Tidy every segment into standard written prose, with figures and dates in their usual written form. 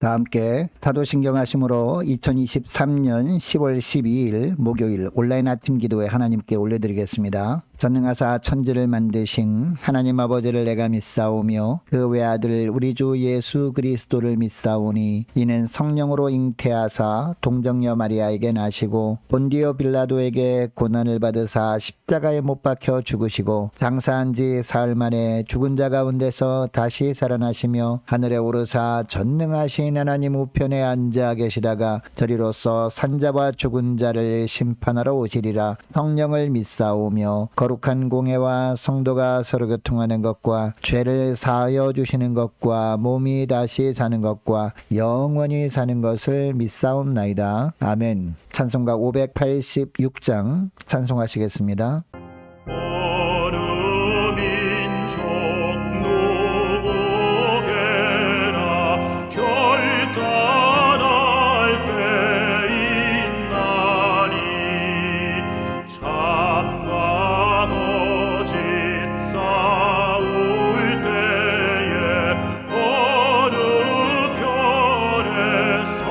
다 함께 사도신경 하심으로 2023년 10월 12일 목요일 온라인 아침 기도에 하나님께 올려드리겠습니다. 전능하사 천지를 만드신 하나님 아버지를 내가 믿사오며 그 외아들 우리 주 예수 그리스도를 믿사오니 이는 성령으로 잉태하사 동정녀 마리아에게 나시고 본디오 빌라도에게 고난을 받으사 십자가에 못 박혀 죽으시고 장사한 지 사흘 만에 죽은 자 가운데서 다시 살아나시며 하늘에 오르사 전능하신 하나님 우편에 앉아 계시다가 저리로서 산자와 죽은 자를 심판하러 오시리라. 성령을 믿사오며 거룩한 공회와 성도가 서로 교통하는 것과 죄를 사하여 주시는 것과 몸이 다시 사는 것과 영원히 사는 것을 믿사옵나이다. 아멘. 찬송가 586장 찬송하시겠습니다. 어느 민족 누구에게나 결단할 때있나니 참과 거짓 싸울 때에 어느 편에 설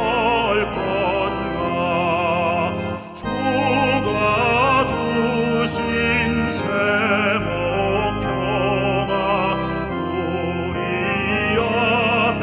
건가. 주가 주신 새 목표가 우리 앞에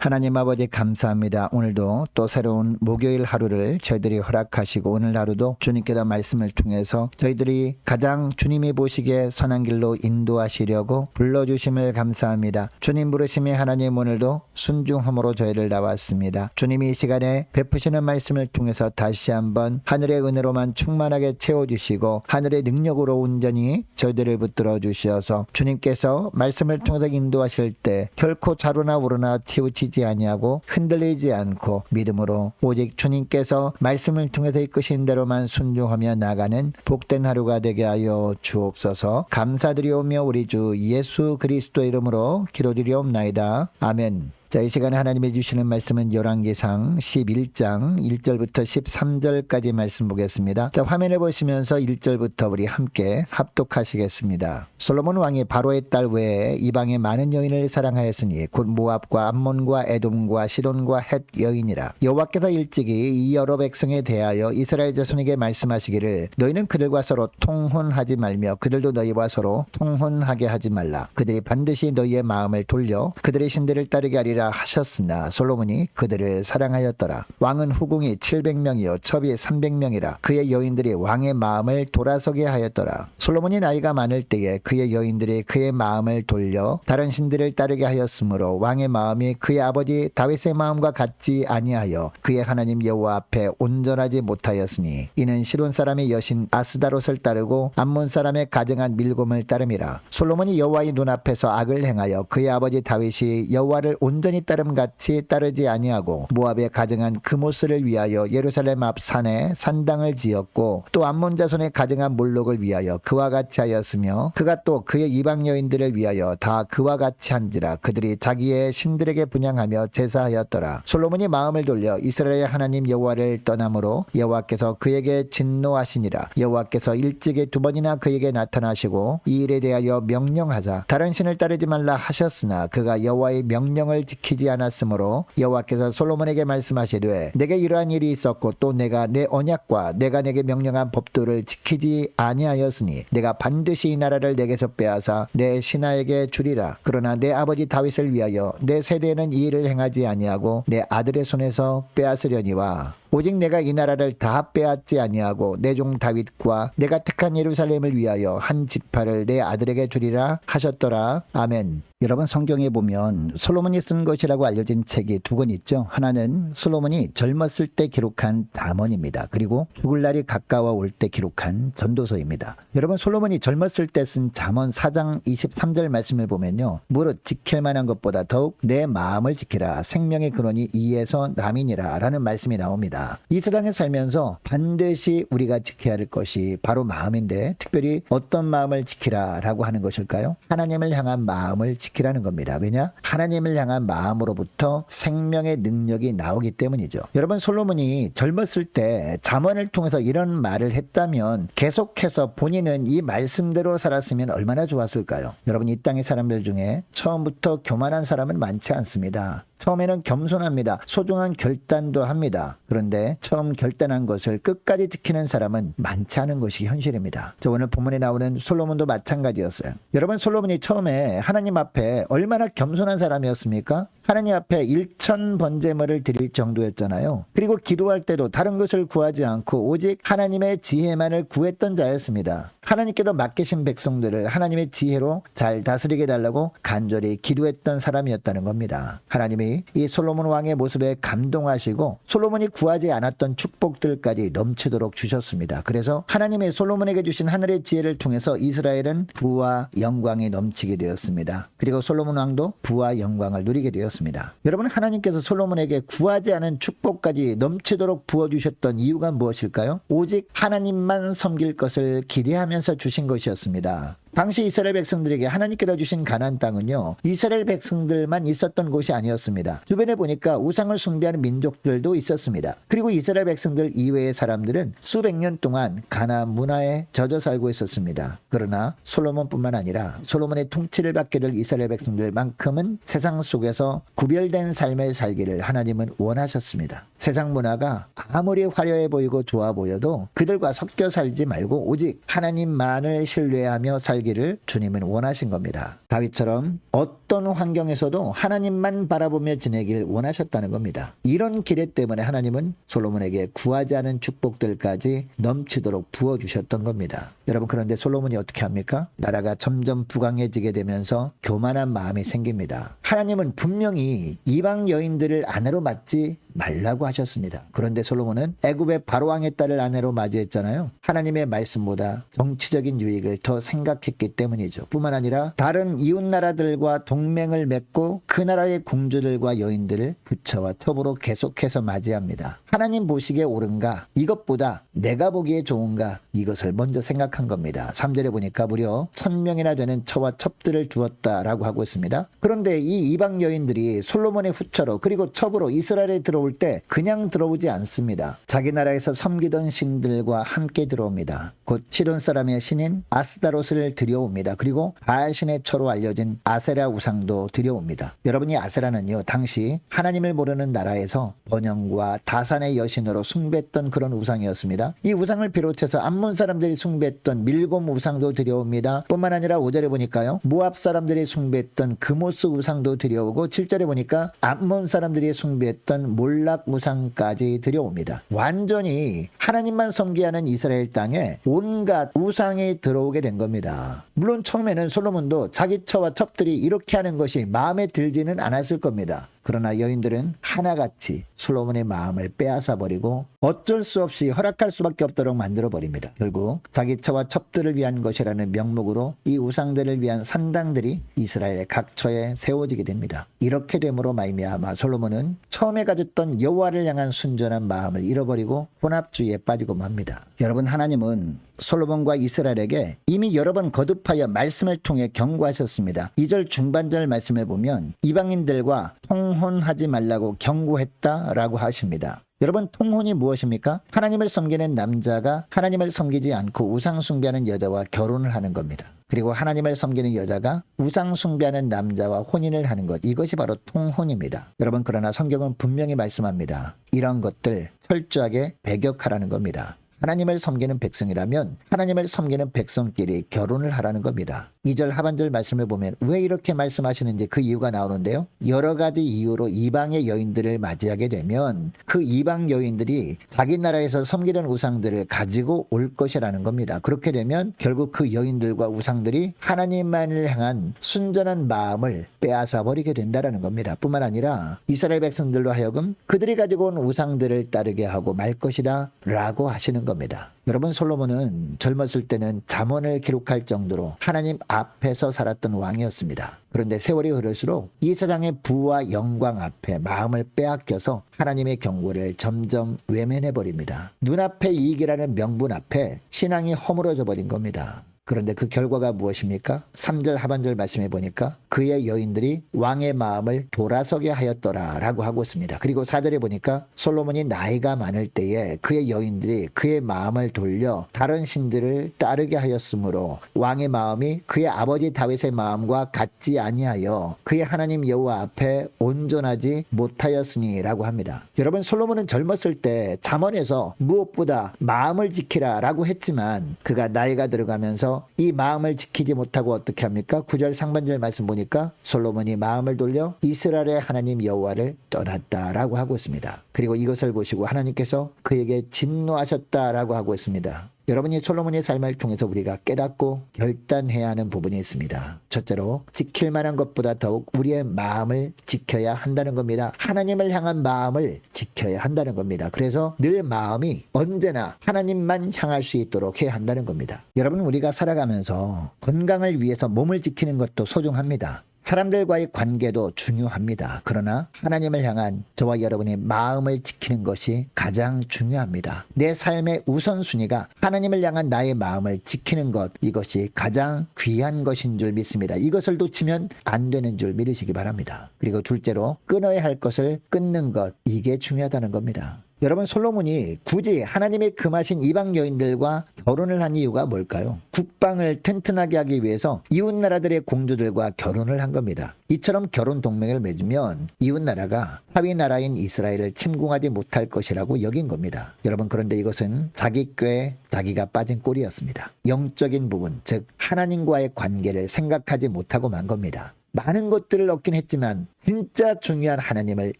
하나님 아버지 감사합니다. 오늘도 또 새로운 목요일 하루를 저희들이 허락하시고 오늘 하루도 주님께서 말씀을 통해서 저희들이 가장 주님이 보시기에 선한 길로 인도하시려고 불러주심을 감사합니다. 주님 부르심이 하나님 오늘도 순종함으로 저희를 나왔습니다. 주님이 이 시간에 베푸시는 말씀을 통해서 다시 한번 하늘의 은혜로만 충만하게 채워주시고 하늘의 능력으로 온전히 저희들을 붙들어 주시어서 주님께서 말씀을 통해서 인도하실 때 결코 좌로나 우로나 치우치지 아니하고 흔들리지 않고 믿음으로 오직 주님께서 말씀을 통해서 이끄신 대로만 순종하며 나가는 복된 하루가 되게 하여 주옵소서. 감사드리오며 우리 주 예수 그리스도 이름으로 기도드리옵나이다. 아멘. 자, 이 시간에 하나님이 주시는 말씀은 열왕기상 11장 1절부터 13절까지 말씀 보겠습니다. 자, 화면에 보시면서 1절부터 우리 함께 합독하시겠습니다. 솔로몬 왕이 바로의 딸 외에 이방의 많은 여인을 사랑하였으니 곧 모압과 암몬과 에돔과 시돈과 헷 여인이라. 여호와께서 일찍이 이 여러 백성에 대하여 이스라엘 자손에게 말씀하시기를 너희는 그들과 서로 통혼하지 말며 그들도 너희와 서로 통혼하게 하지 말라. 그들이 반드시 너희의 마음을 돌려 그들의 신들을 따르게 하리라 하셨으나 솔로몬이 그들을 사랑하였더라. 왕은 후궁이 700명이요 첩이 300명이라. 그의 여인들이 왕의 마음을 돌아서게 하였더라. 솔로몬이 나이가 많을 때에 그의 여인들이 그의 마음을 돌려 다른 신들을 따르게 하였으므로 왕의 마음이 그의 아버지 다윗의 마음과 같지 아니하여 그의 하나님 여호와 앞에 온전하지 못하였으니 이는 시돈 사람의 여신 아스다롯을 따르고 암몬 사람의 가증한 밀곰을 따름이라. 솔로몬이 여호와의 눈앞에서 악을 행하여 그의 아버지 다윗이 여호와를 온전히 따름같이 따르지 아니하고 모압에 가증한 그모스를 위하여 예루살렘 앞 산에 산당을 지었고 또 암몬 자손의 가증한 몰록을 위하여 그와 같이 하였으며 그가 또 그의 이방 여인들을 위하여 다 그와 같이 한지라. 그들이 자기의 신들에게 분향하며 제사하였더라. 솔로몬이 마음을 돌려 이스라엘의 하나님 여호와를 떠남으로 여호와께서 그에게 진노하시니라. 여호와께서 일찍이 2번이나 그에게 나타나시고 이 일에 대하여 명령하사 다른 신을 따르지 말라 하셨으나 그가 여호와의 명령을 지키지 않았으므로 여호와께서 솔로몬에게 말씀하시되 내게 이러한 일이 있었고 또 내가 내 언약과 내가 내게 명령한 법도를 지키지 아니하였으니 내가 반드시 이 나라를 내게서 빼앗아 내 신하에게 주리라. 그러나 내 아버지 다윗을 위하여 내 세대에는 이 일을 행하지 아니하고 내 아들의 손에서 빼앗으려니와 오직 내가 이 나라를 다 빼앗지 아니하고 내 종 다윗과 내가 택한 예루살렘을 위하여 한 지파를 내 아들에게 주리라 하셨더라. 아멘. 여러분 성경에 보면 솔로몬이 쓴 것이라고 알려진 책이 2권 있죠. 하나는 솔로몬이 젊었을 때 기록한 잠언입니다. 그리고 죽을 날이 가까워 올 때 기록한 전도서입니다. 여러분 솔로몬이 젊었을 때 쓴 잠언 4장 23절 말씀을 보면요. 무릇 지킬 만한 것보다 더욱 내 마음을 지키라. 생명의 근원이 이에서 남이니라 라는 말씀이 나옵니다. 이 세상에 살면서 반드시 우리가 지켜야 할 것이 바로 마음인데 특별히 어떤 마음을 지키라 라고 하는 것일까요? 하나님을 향한 마음을 지키라는 겁니다. 왜냐? 하나님을 향한 마음으로부터 생명의 능력이 나오기 때문이죠. 여러분 솔로몬이 젊었을 때 잠언을 통해서 이런 말을 했다면 계속해서 본인은 이 말씀대로 살았으면 얼마나 좋았을까요? 여러분 이 땅의 사람들 중에 처음부터 교만한 사람은 많지 않습니다. 처음에는 겸손합니다. 소중한 결단도 합니다. 그런데 처음 결단한 것을 끝까지 지키는 사람은 많지 않은 것이 현실입니다. 저 오늘 본문에 나오는 솔로몬도 마찬가지였어요. 여러분 솔로몬이 처음에 하나님 앞에 얼마나 겸손한 사람이었습니까? 하나님 앞에 1,000 번제물을 드릴 정도였잖아요. 그리고 기도할 때도 다른 것을 구하지 않고 오직 하나님의 지혜만을 구했던 자였습니다. 하나님께도 맡기신 백성들을 하나님의 지혜로 잘 다스리게 달라고 간절히 기도했던 사람이었다는 겁니다. 하나님이 이 솔로몬 왕의 모습에 감동하시고 솔로몬이 구하지 않았던 축복들까지 넘치도록 주셨습니다. 그래서 하나님의 솔로몬에게 주신 하늘의 지혜를 통해서 이스라엘은 부와 영광이 넘치게 되었습니다. 그리고 솔로몬 왕도 부와 영광을 누리게 되었습니다. 여러분 하나님께서 솔로몬에게 구하지 않은 축복까지 넘치도록 부어주셨던 이유가 무엇일까요? 오직 하나님만 섬길 것을 기대하면서 주신 것이었습니다. 당시 이스라엘 백성들에게 하나님께서 주신 가나안 땅은요, 이스라엘 백성들만 있었던 곳이 아니었습니다. 주변에 보니까 우상을 숭배하는 민족들도 있었습니다. 그리고 이스라엘 백성들 이외의 사람들은 수백 년 동안 가나안 문화에 젖어 살고 있었습니다. 그러나 솔로몬뿐만 아니라 솔로몬의 통치를 받게 될 이스라엘 백성들만큼은 세상 속에서 구별된 삶을 살기를 하나님은 원하셨습니다. 세상 문화가 아무리 화려해 보이고 좋아 보여도 그들과 섞여 살지 말고 오직 하나님만을 신뢰하며 살기 살기를 주님은 원하신 겁니다. 다윗처럼 어떤 환경에서도 하나님만 바라보며 지내길 원하셨다는 겁니다. 이런 기대 때문에 하나님은 솔로몬에게 구하지 않은 축복들까지 넘치도록 부어주셨던 겁니다. 여러분, 그런데 솔로몬이 어떻게 합니까? 나라가 점점 부강해지게 되면서 교만한 마음이 생깁니다. 하나님은 분명히 이방 여인들을 아내로 맞지 말라고 하셨습니다. 그런데 솔로몬은 애굽의 바로왕의 딸을 아내로 맞이했잖아요. 하나님의 말씀보다 정치적인 유익을 더 생각했기 때문이죠. 뿐만 아니라 다른 이웃 나라들과 동맹을 맺고 그 나라의 공주들과 여인들을 부처와 첩으로 계속해서 맞이합니다. 하나님 보시기에 옳은가? 이것보다 내가 보기에 좋은가? 이것을 먼저 생각한 겁니다. 3절에 보니까 무려 1000명이나 되는 처와 첩들을 두었다라고 하고 있습니다. 그런데 이 이방 여인들이 솔로몬의 후처로 그리고 첩으로 이스라엘에 들어올 때 그냥 들어오지 않습니다. 자기 나라에서 섬기던 신들과 함께 들어옵니다. 곧 시돈 사람의 신인 아스다롯을 들여옵니다. 그리고 바알신의 처로 알려진 아세라 우상도 들여옵니다. 여러분이 아세라는요, 당시 하나님을 모르는 나라에서 번영과 다산의 여신으로 숭배했던 그런 우상이었습니다. 이 우상을 비롯해서 암몬 사람들이 숭배했던 밀곰 우상도 들여옵니다. 뿐만 아니라 5절에 보니까요, 모압 사람들이 숭배했던 그모스 우상도 들여오고 7절에 보니까 암몬 사람들이 숭배했던 몰락 우상까지 들여옵니다. 완전히 하나님만 섬기하는 이스라엘 땅에 온갖 우상이 들어오게 된 겁니다. 물론 처음에는 솔로몬도 자기 처와 첩들이 이렇게 하는 것이 마음에 들지는 않았을 겁니다. 그러나 여인들은 하나같이 솔로몬의 마음을 빼앗아버리고 어쩔 수 없이 허락할 수밖에 없도록 만들어버립니다. 결국 자기 처와 첩들을 위한 것이라는 명목으로 이 우상들을 위한 산당들이 이스라엘 각처에 세워지게 됩니다. 이렇게 됨으로 말미암아 솔로몬은 처음에 가졌던 여호와를 향한 순전한 마음을 잃어버리고 혼합주의에 빠지고 맙니다. 여러분, 하나님은 솔로몬과 이스라엘에게 이미 여러 번 거듭하여 말씀을 통해 경고하셨습니다. 2절 중반절 말씀을 보면 이방인들과 통혼하지 말라고 경고했다라고 하십니다. 여러분, 통혼이 무엇입니까? 하나님을 섬기는 남자가 하나님을 섬기지 않고 우상 숭배하는 여자와 결혼을 하는 겁니다. 그리고 하나님을 섬기는 여자가 우상 숭배하는 남자와 혼인을 하는 것, 이것이 바로 통혼입니다. 여러분, 그러나 성경은 분명히 말씀합니다. 이런 것들 철저하게 배격하라는 겁니다. 하나님을 섬기는 백성이라면 하나님을 섬기는 백성끼리 결혼을 하라는 겁니다. 2절 하반절 말씀을 보면 왜 이렇게 말씀하시는지 그 이유가 나오는데요. 여러 가지 이유로 이방의 여인들을 맞이하게 되면 그 이방 여인들이 자기 나라에서 섬기던 우상들을 가지고 올 것이라는 겁니다. 그렇게 되면 결국 그 여인들과 우상들이 하나님만을 향한 순전한 마음을 빼앗아 버리게 된다는 겁니다. 뿐만 아니라 이스라엘 백성들로 하여금 그들이 가지고 온 우상들을 따르게 하고 말 것이다 라고 하시는 겁니다. 여러분, 솔로몬은 젊었을 때는 잠언을 기록할 정도로 하나님 앞에서 살았던 왕이었습니다. 그런데 세월이 흐를수록 이 세상의 부와 영광 앞에 마음을 빼앗겨서 하나님의 경고를 점점 외면해버립니다. 눈앞의 이익이라는 명분 앞에 신앙이 허물어져 버린 겁니다. 그런데 그 결과가 무엇입니까? 3절 하반절 말씀해 보니까 그의 여인들이 왕의 마음을 돌아서게 하였더라 라고 하고 있습니다. 그리고 4절에 보니까 솔로몬이 나이가 많을 때에 그의 여인들이 그의 마음을 돌려 다른 신들을 따르게 하였으므로 왕의 마음이 그의 아버지 다윗의 마음과 같지 아니하여 그의 하나님 여호와 앞에 온전하지 못하였으니 라고 합니다. 여러분, 솔로몬은 젊었을 때 잠언에서 무엇보다 마음을 지키라 라고 했지만 그가 나이가 들어가면서 이 마음을 지키지 못하고 어떻게 합니까? 9절 상반절 말씀 보니까 솔로몬이 마음을 돌려 이스라엘의 하나님 여호와를 떠났다라고 하고 있습니다. 그리고 이것을 보시고 하나님께서 그에게 진노하셨다라고 하고 있습니다. 여러분이 솔로몬의 삶을 통해서 우리가 깨닫고 결단해야 하는 부분이 있습니다. 첫째로 지킬 만한 것보다 더욱 우리의 마음을 지켜야 한다는 겁니다. 하나님을 향한 마음을 지켜야 한다는 겁니다. 그래서 늘 마음이 언제나 하나님만 향할 수 있도록 해야 한다는 겁니다. 여러분, 우리가 살아가면서 건강을 위해서 몸을 지키는 것도 소중합니다. 사람들과의 관계도 중요합니다. 그러나 하나님을 향한 저와 여러분의 마음을 지키는 것이 가장 중요합니다. 내 삶의 우선순위가 하나님을 향한 나의 마음을 지키는 것, 이것이 가장 귀한 것인 줄 믿습니다. 이것을 놓치면 안 되는 줄 믿으시기 바랍니다. 그리고 둘째로 끊어야 할 것을 끊는 것, 이게 중요하다는 겁니다. 여러분, 솔로몬이 굳이 하나님의 금하신 이방 여인들과 결혼을 한 이유가 뭘까요? 국방을 튼튼하게 하기 위해서 이웃 나라들의 공주들과 결혼을 한 겁니다. 이처럼 결혼 동맹을 맺으면 이웃 나라가 하위 나라인 이스라엘을 침공하지 못할 것이라고 여긴 겁니다. 여러분, 그런데 이것은 자기 꾀에 자기가 빠진 꼴이었습니다. 영적인 부분, 즉 하나님과의 관계를 생각하지 못하고 만 겁니다. 많은 것들을 얻긴 했지만 진짜 중요한 하나님을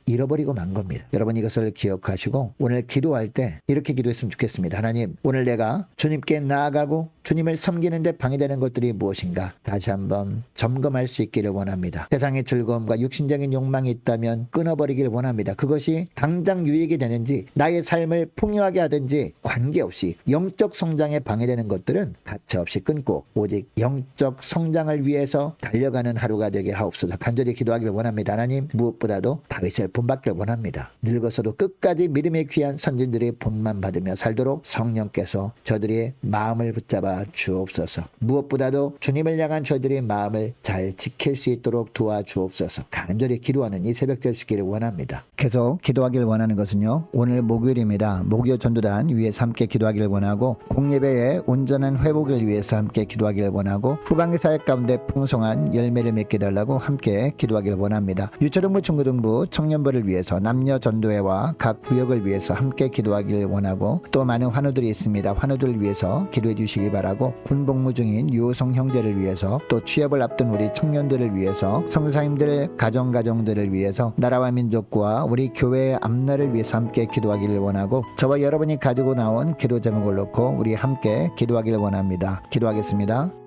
잃어버리고 만 겁니다. 여러분, 이것을 기억하시고 오늘 기도할 때 이렇게 기도했으면 좋겠습니다. 하나님, 오늘 내가 주님께 나아가고 주님을 섬기는 데 방해되는 것들이 무엇인가 다시 한번 점검할 수 있기를 원합니다. 세상의 즐거움과 육신적인 욕망이 있다면 끊어버리길 원합니다. 그것이 당장 유익이 되는지 나의 삶을 풍요하게 하든지 관계없이 영적 성장에 방해되는 것들은 가차없이 끊고 오직 영적 성장을 위해서 달려가는 하루가 되게 하옵소서. 간절히 기도하기를 원합니다. 하나님, 무엇보다도 다윗을 본받기를 원합니다. 늙어서도 끝까지 믿음의 귀한 선진들의 본만 받으며 살도록 성령께서 저들의 마음을 붙잡아 주옵소서. 무엇보다도 주님을 향한 저들의 마음을 잘 지킬 수 있도록 도와주옵소서. 간절히 기도하는 이 새벽 될 수 있기를 원합니다. 계속 기도하기를 원하는 것은요, 오늘 목요일입니다. 목요 전도단 위에서 함께 기도하기를 원하고 공예배의 온전한 회복을 위해서 함께 기도하기를 원하고 후반기 사역 가운데 풍성한 열매를 맺게 달라고 함께 기도하기를 원합니다. 유초등부 중고등부 청년부를 위해서 남녀 전도회와 각 구역을 위해서 함께 기도하기를 원하고 또 많은 환우들이 있습니다. 환우들을 위해서 기도해 주시기 바라고 군복무 중인 유호성 형제를 위해서 또 취업을 앞둔 우리 청년들을 위해서 선교사님들 가정들을 위해서 나라와 민족과 우리 교회의 앞날을 위해서 함께 기도하기를 원하고 저와 여러분이 가지고 나온 기도 제목을 놓고 우리 함께 기도하기를 원합니다. 기도하겠습니다.